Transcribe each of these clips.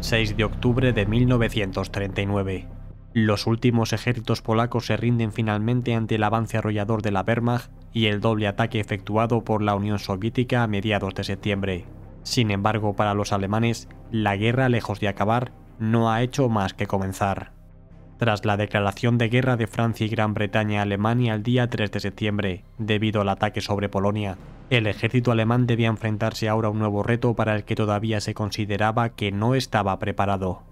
6 de octubre de 1939. Los últimos ejércitos polacos se rinden finalmente ante el avance arrollador de la Wehrmacht y el doble ataque efectuado por la Unión Soviética a mediados de septiembre. Sin embargo, para los alemanes, la guerra, lejos de acabar, no ha hecho más que comenzar. Tras la declaración de guerra de Francia y Gran Bretaña a Alemania el día 3 de septiembre, debido al ataque sobre Polonia, el ejército alemán debía enfrentarse ahora a un nuevo reto para el que todavía se consideraba que no estaba preparado.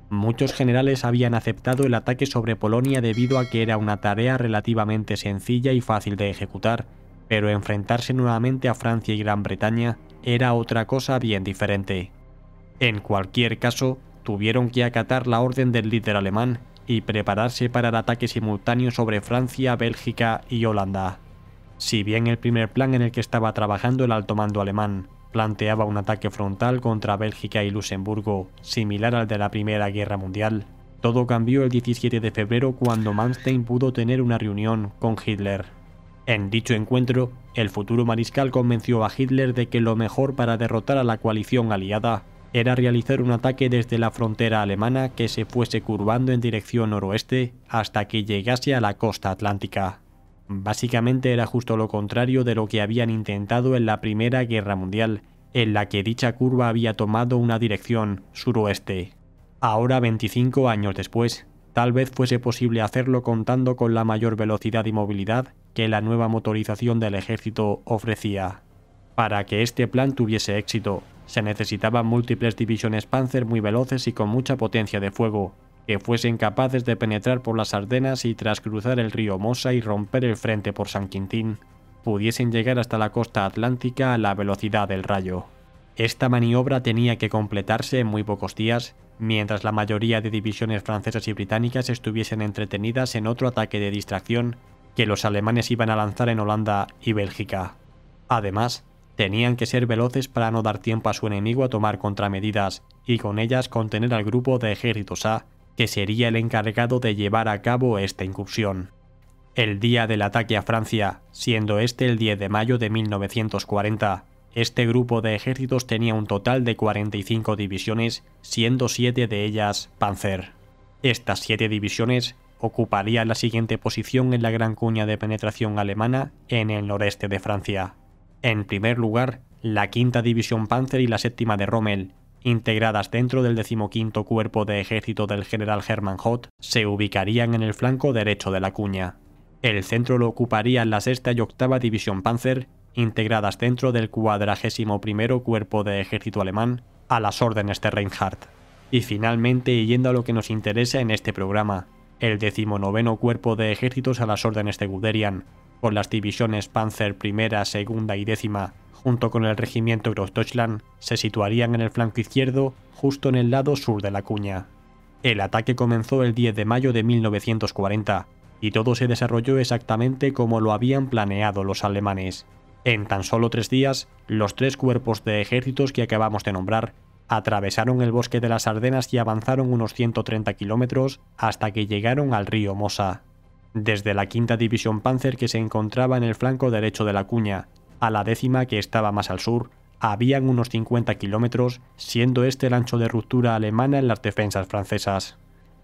Muchos generales habían aceptado el ataque sobre Polonia debido a que era una tarea relativamente sencilla y fácil de ejecutar, pero enfrentarse nuevamente a Francia y Gran Bretaña era otra cosa bien diferente. En cualquier caso, tuvieron que acatar la orden del líder alemán y prepararse para el ataque simultáneo sobre Francia, Bélgica y Holanda. Si bien el primer plan en el que estaba trabajando el alto mando alemán planteaba un ataque frontal contra Bélgica y Luxemburgo, similar al de la Primera Guerra Mundial, todo cambió el 17 de febrero cuando Manstein pudo tener una reunión con Hitler. En dicho encuentro, el futuro mariscal convenció a Hitler de que lo mejor para derrotar a la coalición aliada era realizar un ataque desde la frontera alemana que se fuese curvando en dirección noroeste hasta que llegase a la costa atlántica. Básicamente era justo lo contrario de lo que habían intentado en la Primera Guerra Mundial, en la que dicha curva había tomado una dirección suroeste. Ahora, 25 años después, tal vez fuese posible hacerlo contando con la mayor velocidad y movilidad que la nueva motorización del ejército ofrecía. Para que este plan tuviese éxito, se necesitaban múltiples divisiones Panzer muy veloces y con mucha potencia de fuego, que fuesen capaces de penetrar por las Ardenas y tras cruzar el río Mosa y romper el frente por San Quintín, pudiesen llegar hasta la costa atlántica a la velocidad del rayo. Esta maniobra tenía que completarse en muy pocos días, mientras la mayoría de divisiones francesas y británicas estuviesen entretenidas en otro ataque de distracción que los alemanes iban a lanzar en Holanda y Bélgica. Además, tenían que ser veloces para no dar tiempo a su enemigo a tomar contramedidas y con ellas contener al grupo de ejércitos A, que sería el encargado de llevar a cabo esta incursión. El día del ataque a Francia, siendo este el 10 de mayo de 1940, este grupo de ejércitos tenía un total de 45 divisiones, siendo 7 de ellas Panzer. Estas 7 divisiones ocuparían la siguiente posición en la gran cuña de penetración alemana en el noreste de Francia. En primer lugar, la 5ª División Panzer y la 7ª de Rommel, integradas dentro del 15º Cuerpo de Ejército del general Hermann Hoth, se ubicarían en el flanco derecho de la cuña. El centro lo ocuparían la 6ª y 8ª División Panzer, integradas dentro del 41º Cuerpo de Ejército alemán, a las órdenes de Reinhardt. Y finalmente, yendo a lo que nos interesa en este programa, el 19º Cuerpo de Ejércitos a las órdenes de Guderian, con las divisiones Panzer I, II y X, junto con el regimiento Großdeutschland, se situarían en el flanco izquierdo, justo en el lado sur de la cuña. El ataque comenzó el 10 de mayo de 1940, y todo se desarrolló exactamente como lo habían planeado los alemanes. En tan solo 3 días, los 3 cuerpos de ejércitos que acabamos de nombrar atravesaron el bosque de las Ardenas y avanzaron unos 130 kilómetros hasta que llegaron al río Mosa. Desde la 5ª División Panzer, que se encontraba en el flanco derecho de la cuña, a la 10ª, que estaba más al sur, habían unos 50 kilómetros, siendo este el ancho de ruptura alemana en las defensas francesas.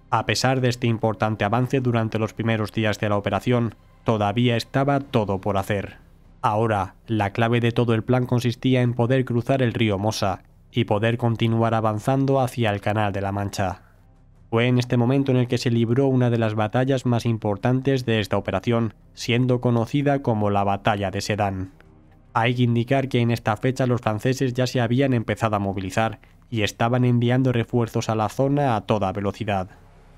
A pesar de este importante avance durante los primeros días de la operación, todavía estaba todo por hacer. Ahora, la clave de todo el plan consistía en poder cruzar el río Mosa y poder continuar avanzando hacia el Canal de la Mancha. Fue en este momento en el que se libró una de las batallas más importantes de esta operación, siendo conocida como la Batalla de Sedan. Hay que indicar que en esta fecha los franceses ya se habían empezado a movilizar y estaban enviando refuerzos a la zona a toda velocidad.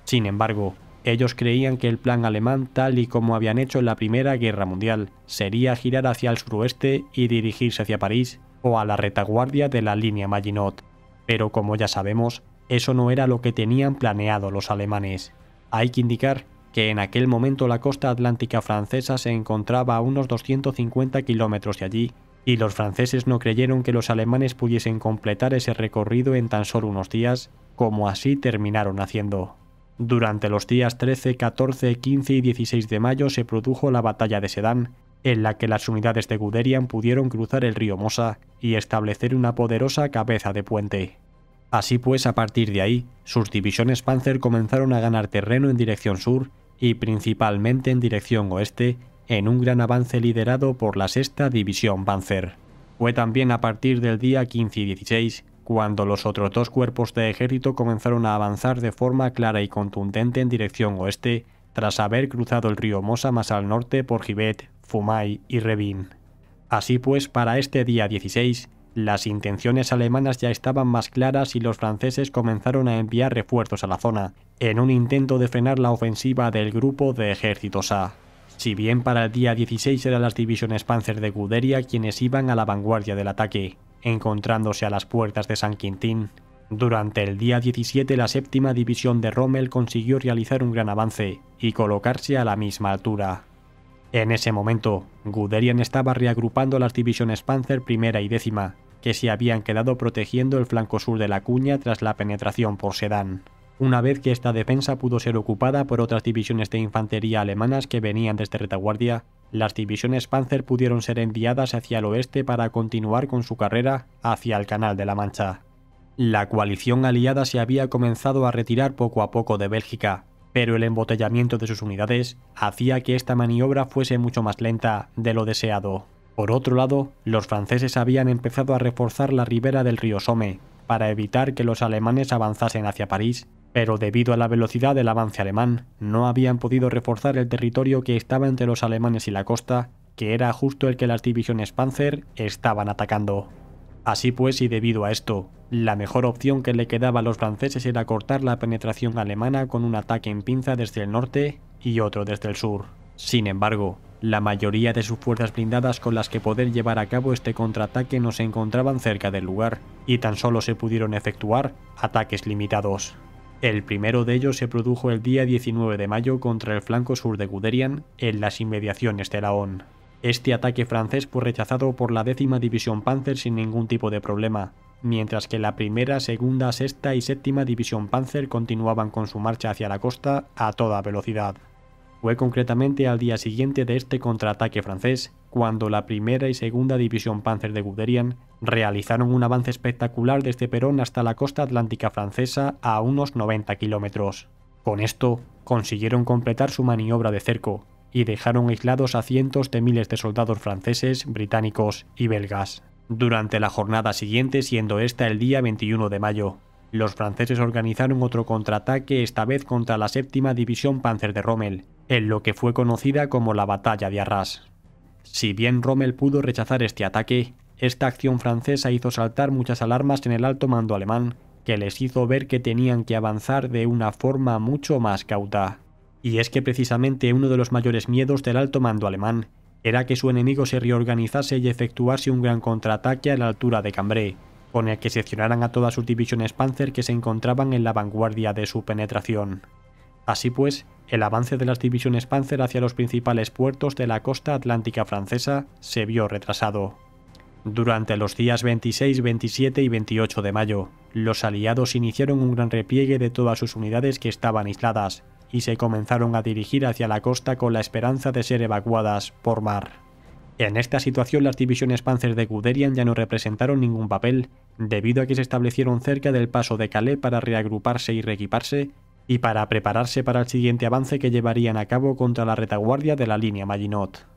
Sin embargo, ellos creían que el plan alemán, tal y como habían hecho en la Primera Guerra Mundial, sería girar hacia el suroeste y dirigirse hacia París o a la retaguardia de la línea Maginot. Pero como ya sabemos, eso no era lo que tenían planeado los alemanes. Hay que indicar que en aquel momento la costa atlántica francesa se encontraba a unos 250 kilómetros de allí, y los franceses no creyeron que los alemanes pudiesen completar ese recorrido en tan solo unos días, como así terminaron haciendo. Durante los días 13, 14, 15 y 16 de mayo se produjo la Batalla de Sedan, en la que las unidades de Guderian pudieron cruzar el río Mosa y establecer una poderosa cabeza de puente. Así pues, a partir de ahí, sus divisiones Panzer comenzaron a ganar terreno en dirección sur y principalmente en dirección oeste, en un gran avance liderado por la 6ª División Panzer. Fue también a partir del día 15 y 16 cuando los otros dos cuerpos de ejército comenzaron a avanzar de forma clara y contundente en dirección oeste, tras haber cruzado el río Mosa más al norte por Givet, Fumay y Revin. Así pues, para este día 16, las intenciones alemanas ya estaban más claras y los franceses comenzaron a enviar refuerzos a la zona, en un intento de frenar la ofensiva del grupo de ejércitos A. Si bien para el día 16 eran las divisiones Panzer de Guderian quienes iban a la vanguardia del ataque, encontrándose a las puertas de Saint-Quentin, durante el día 17 la 7ª División de Rommel consiguió realizar un gran avance y colocarse a la misma altura. En ese momento, Guderian estaba reagrupando las divisiones Panzer I y 10ª, que se habían quedado protegiendo el flanco sur de la cuña tras la penetración por Sedan. Una vez que esta defensa pudo ser ocupada por otras divisiones de infantería alemanas que venían desde retaguardia, las divisiones Panzer pudieron ser enviadas hacia el oeste para continuar con su carrera hacia el Canal de la Mancha. La coalición aliada se había comenzado a retirar poco a poco de Bélgica, pero el embotellamiento de sus unidades hacía que esta maniobra fuese mucho más lenta de lo deseado. Por otro lado, los franceses habían empezado a reforzar la ribera del río Somme para evitar que los alemanes avanzasen hacia París, pero debido a la velocidad del avance alemán, no habían podido reforzar el territorio que estaba entre los alemanes y la costa, que era justo el que las divisiones Panzer estaban atacando. Así pues, y debido a esto, la mejor opción que le quedaba a los franceses era cortar la penetración alemana con un ataque en pinza desde el norte y otro desde el sur. Sin embargo, la mayoría de sus fuerzas blindadas con las que poder llevar a cabo este contraataque no se encontraban cerca del lugar, y tan solo se pudieron efectuar ataques limitados. El primero de ellos se produjo el día 19 de mayo contra el flanco sur de Guderian, en las inmediaciones de Laon. Este ataque francés fue rechazado por la 10ª División Panzer sin ningún tipo de problema, mientras que la 1ª, 2ª, 6ª y 7ª División Panzer continuaban con su marcha hacia la costa a toda velocidad. Fue concretamente al día siguiente de este contraataque francés, cuando la 1ª y 2ª División Panzer de Guderian realizaron un avance espectacular desde Perón hasta la costa atlántica francesa a unos 90 kilómetros. Con esto, consiguieron completar su maniobra de cerco, y dejaron aislados a cientos de miles de soldados franceses, británicos y belgas. Durante la jornada siguiente, siendo esta el día 21 de mayo, los franceses organizaron otro contraataque, esta vez contra la 7ª División Panzer de Rommel, en lo que fue conocida como la Batalla de Arras. Si bien Rommel pudo rechazar este ataque, esta acción francesa hizo saltar muchas alarmas en el alto mando alemán, que les hizo ver que tenían que avanzar de una forma mucho más cauta. Y es que precisamente uno de los mayores miedos del alto mando alemán era que su enemigo se reorganizase y efectuase un gran contraataque a la altura de Cambrai, con el que seccionaran a todas sus divisiones Panzer que se encontraban en la vanguardia de su penetración. Así pues, el avance de las divisiones Panzer hacia los principales puertos de la costa atlántica francesa se vio retrasado. Durante los días 26, 27 y 28 de mayo, los aliados iniciaron un gran repliegue de todas sus unidades que estaban aisladas, y se comenzaron a dirigir hacia la costa con la esperanza de ser evacuadas por mar. En esta situación las divisiones Panzer de Guderian ya no representaron ningún papel, debido a que se establecieron cerca del paso de Calais para reagruparse y reequiparse, y para prepararse para el siguiente avance que llevarían a cabo contra la retaguardia de la línea Maginot.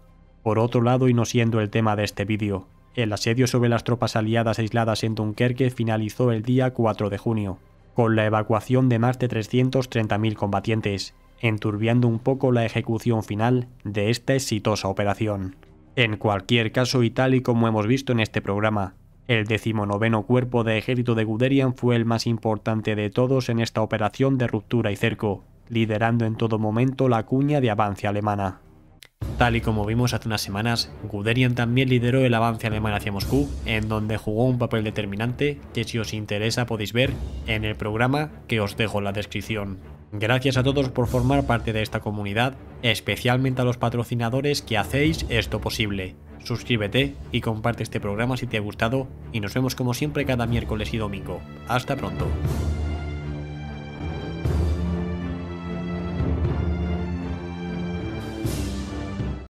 Por otro lado, y no siendo el tema de este vídeo, el asedio sobre las tropas aliadas aisladas en Dunkerque finalizó el día 4 de junio, con la evacuación de más de 330.000 combatientes, enturbiando un poco la ejecución final de esta exitosa operación. En cualquier caso, y tal y como hemos visto en este programa, el 19º Cuerpo de Ejército de Guderian fue el más importante de todos en esta operación de ruptura y cerco, liderando en todo momento la cuña de avance alemana. Tal y como vimos hace unas semanas, Guderian también lideró el avance alemán hacia Moscú, en donde jugó un papel determinante que si os interesa podéis ver en el programa que os dejo en la descripción. Gracias a todos por formar parte de esta comunidad, especialmente a los patrocinadores que hacéis esto posible. Suscríbete y comparte este programa si te ha gustado y nos vemos como siempre cada miércoles y domingo. Hasta pronto.